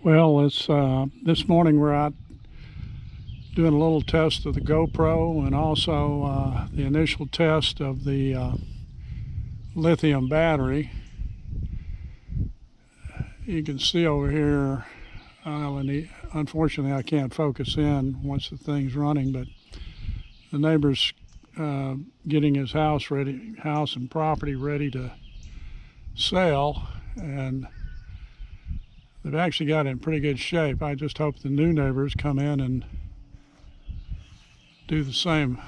Well, this morning we're out doing a little test of the GoPro and also the initial test of the lithium battery. You can see over here, unfortunately I can't focus in once the thing's running, but the neighbor's getting his house and property ready to sell, and they've actually got it in pretty good shape. I just hope the new neighbors come in and do the same,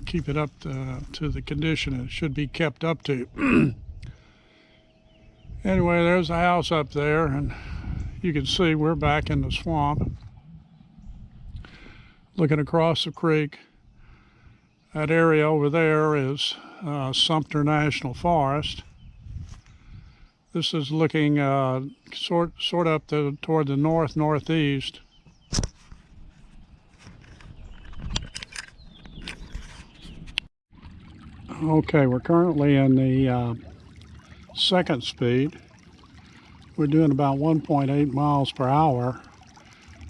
keep it up to the condition it should be kept up to. Anyway, there's the house up there, and you can see we're back in the swamp, looking across the creek. That area over there is Sumter National Forest. This is looking sort up toward the northeast. Okay, we're currently in the second speed. We're doing about 1.8 miles per hour,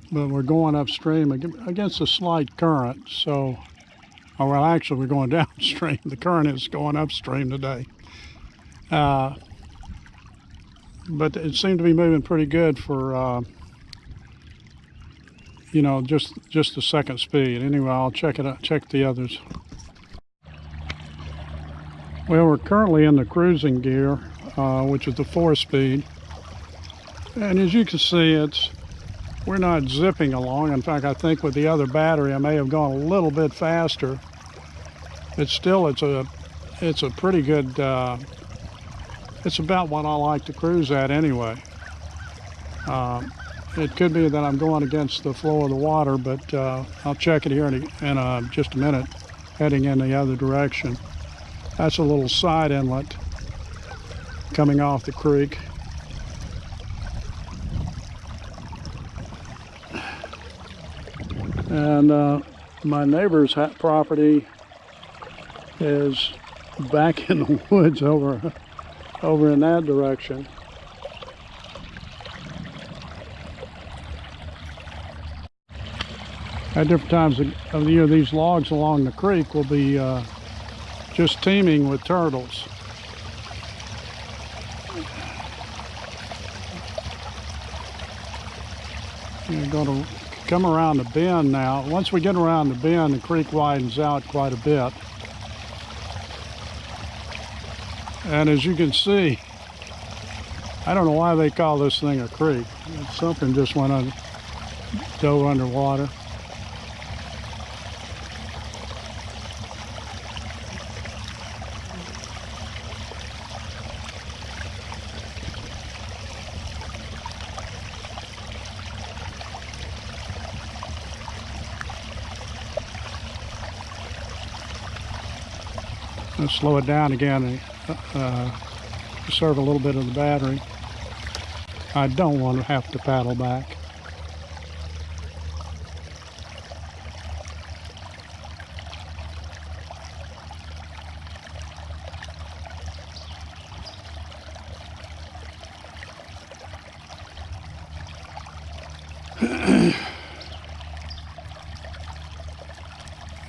but we're going upstream against a slight current. So, well, actually, we're going downstream. The current is going upstream today. But it seemed to be moving pretty good for, just the second speed. Anyway, I'll check the others. Well, we're currently in the cruising gear, which is the 4-speed. And as you can see, we're not zipping along. In fact, I think with the other battery, I may have gone a little bit faster. It's a pretty good, it's about what I like to cruise at anyway. It could be that I'm going against the flow of the water, but I'll check it here in just a minute, heading in the other direction. That's a little side inlet coming off the creek. And my neighbor's property is back in the woods over in that direction. At different times of the year, these logs along the creek will be just teeming with turtles. We're going to come around the bend now. Once we get around the bend, the creek widens out quite a bit. And as you can see, I don't know why they call this thing a creek. Something just dove underwater. Let's slow it down again and conserve a little bit of the battery. I don't want to have to paddle back.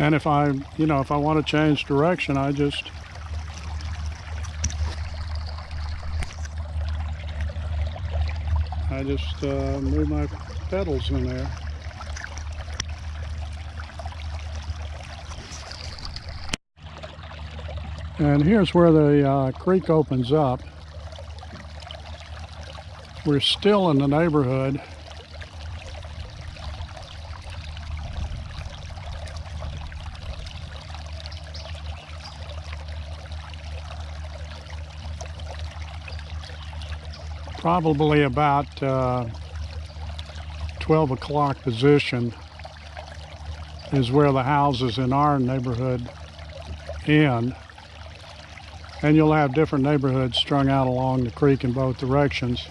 And if I want to change direction, I just move my pedals in there. And here's where the creek opens up. We're still in the neighborhood. Probably about 12 o'clock position is where the houses in our neighborhood end. And you'll have different neighborhoods strung out along the creek in both directions.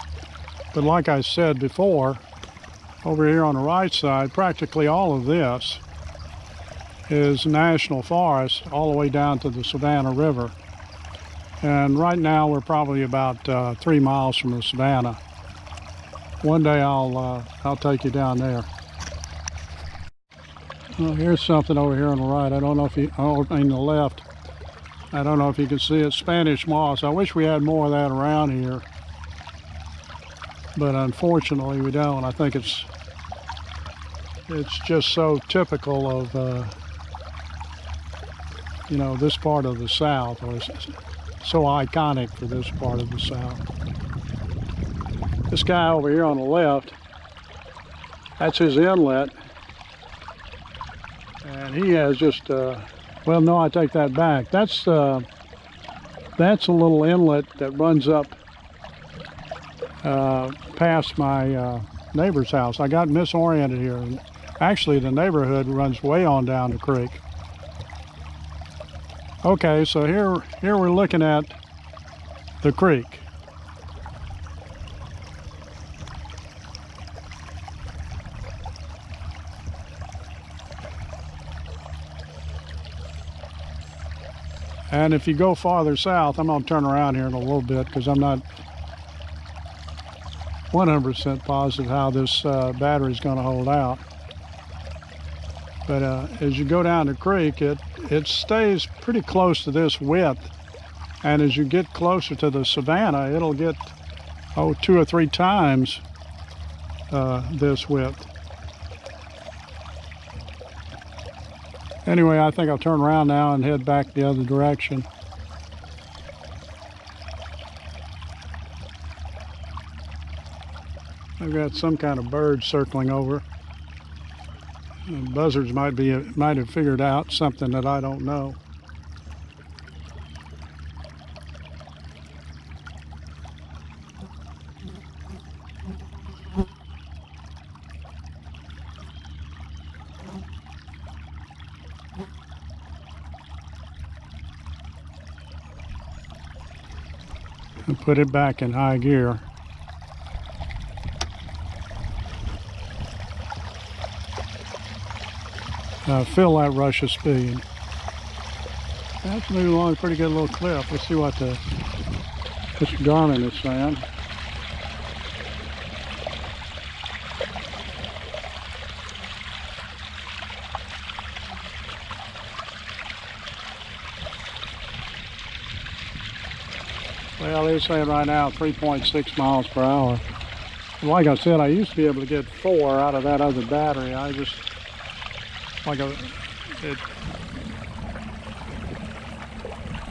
But like I said before, over here on the right side, practically all of this is national forest all the way down to the Savannah River. And right now we're probably about 3 miles from the Savannah. One day I'll take you down there. Well, here's something over here on the right. I don't know if you, oh, I mean the left. I don't know if you can see it. Spanish moss. I wish we had more of that around here, but unfortunately we don't. I think it's just so typical of you know, this part of the South, or so iconic for this part of the South. This guy over here on the left, that's his inlet, and he has just well, no, I take that back. That's a little inlet that runs up past my neighbor's house. I got misoriented here. Actually, the neighborhood runs way on down the creek. Okay, so here we're looking at the creek. And if you go farther south, I'm going to turn around here in a little bit because I'm not 100% positive how this battery is going to hold out. But as you go down the creek, it stays pretty close to this width. And as you get closer to the savanna, it'll get, 2 or 3 times this width. Anyway, I think I'll turn around now and head back the other direction. I've got some kind of bird circling over. Buzzards might have figured out something that I don't know. And put it back in high gear. Feel that rush of speed. That's moving along a pretty good little clip. Let's see what this Garmin is saying. Well, they're saying right now 3.6 miles per hour. Like I said, I used to be able to get 4 out of that other battery. I just,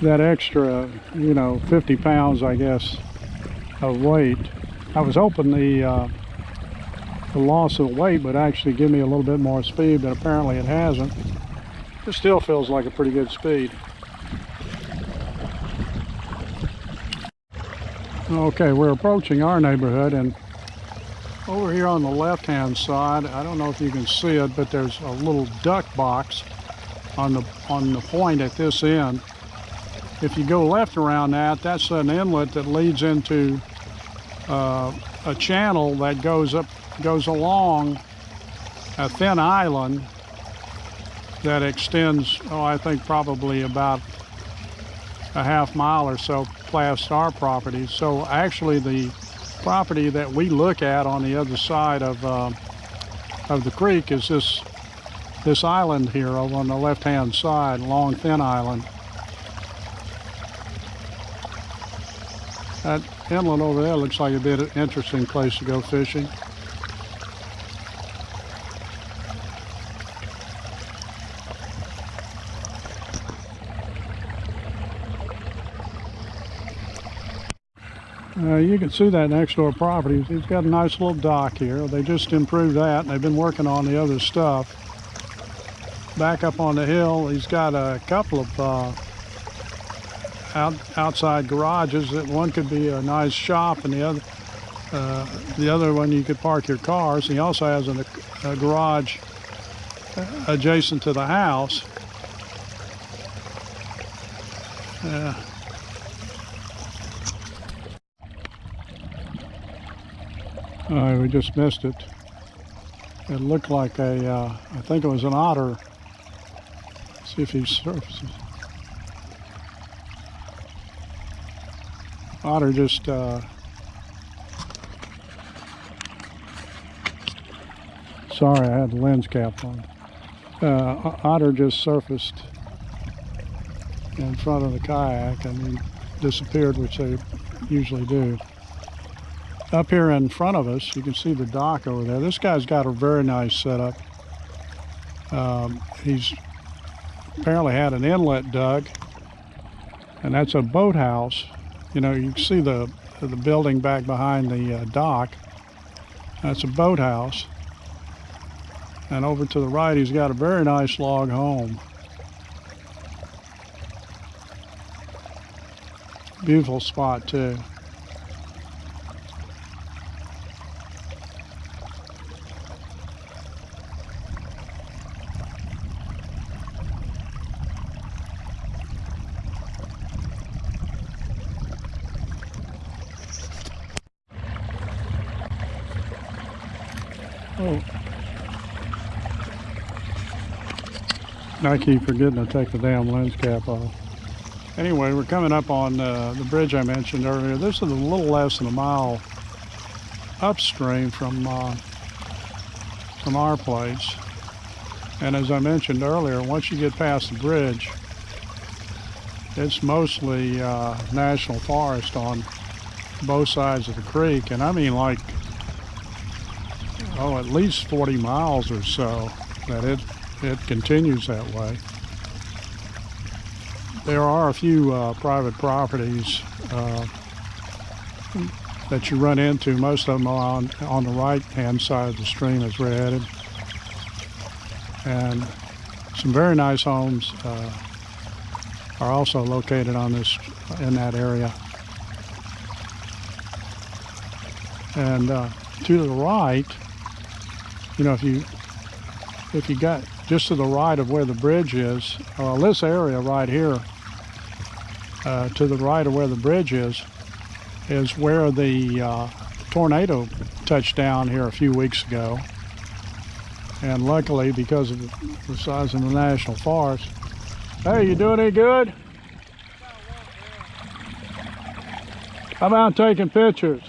that extra, 50 pounds, I guess, of weight. I was hoping the loss of weight would actually give me a little bit more speed, but apparently it hasn't. It still feels like a pretty good speed. Okay, we're approaching our neighborhood, and over here on the left-hand side, I don't know if you can see it, but there's a little duck box on the point at this end. If you go left around that, that's an inlet that leads into a channel that goes along a thin island that extends, I think probably about a half mile or so past our property. So actually the property that we look at on the other side of the creek is this island here over on the left-hand side, long thin island. That inlet over there looks like it'd be an interesting place to go fishing. You can see that next door property. He's got a nice little dock here. They just improved that, and they've been working on the other stuff. Back up on the hill, he's got a couple of outside garages. That one could be a nice shop, and the other one you could park your cars. He also has a garage adjacent to the house. We just missed it. It looked like I think it was an otter. Let's see if he surfaces. Otter just Sorry, I had the lens cap on. Otter just surfaced in front of the kayak and he disappeared, which they usually do. Up here in front of us, you can see the dock over there. This guy's got a very nice setup. He's apparently had an inlet dug, and that's a boathouse. You know, you can see the building back behind the dock. That's a boathouse. And over to the right, he's got a very nice log home. Beautiful spot too. Oh. I keep forgetting to take the damn lens cap off. Anyway, we're coming up on the bridge I mentioned earlier. This is a little less than a mile upstream from our place. And as I mentioned earlier, once you get past the bridge, it's mostly national forest on both sides of the creek. And I mean like, at least 40 miles or so that it continues that way. There are a few private properties that you run into. Most of them are on the right-hand side of the stream as we're headed. And some very nice homes are also located in that area. And to the right, you know, if you got just to the right of where the bridge is, this area right here, to the right of where the bridge is where the tornado touched down here a few weeks ago. And luckily, because of the size of the national forest, hey, you doing any good? How about taking pictures?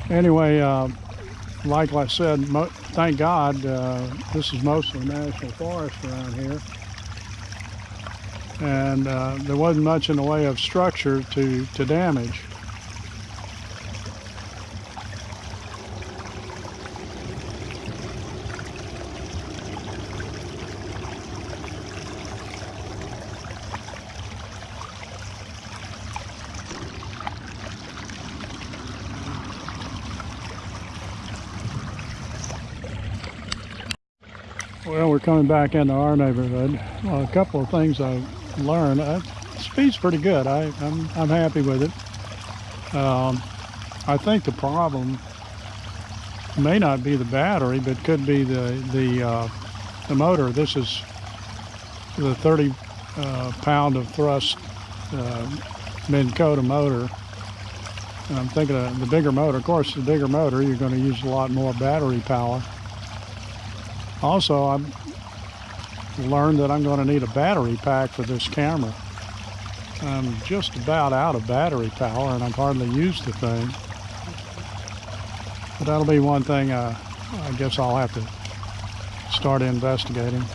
Anyway, like I said, thank God, this is mostly national forest around here. And there wasn't much in the way of structure to damage. Well, we're coming back into our neighborhood. Well, a couple of things I've learned. Speed's pretty good. I'm happy with it. I think the problem may not be the battery, but could be the motor. This is the 30 pound of thrust Minn Kota motor. And I'm thinking of the bigger motor. Of course, the bigger motor, you're going to use a lot more battery power. Also, I've learned that I'm going to need a battery pack for this camera. I'm just about out of battery power and I've hardly used the thing. But that'll be one thing I guess I'll have to start investigating.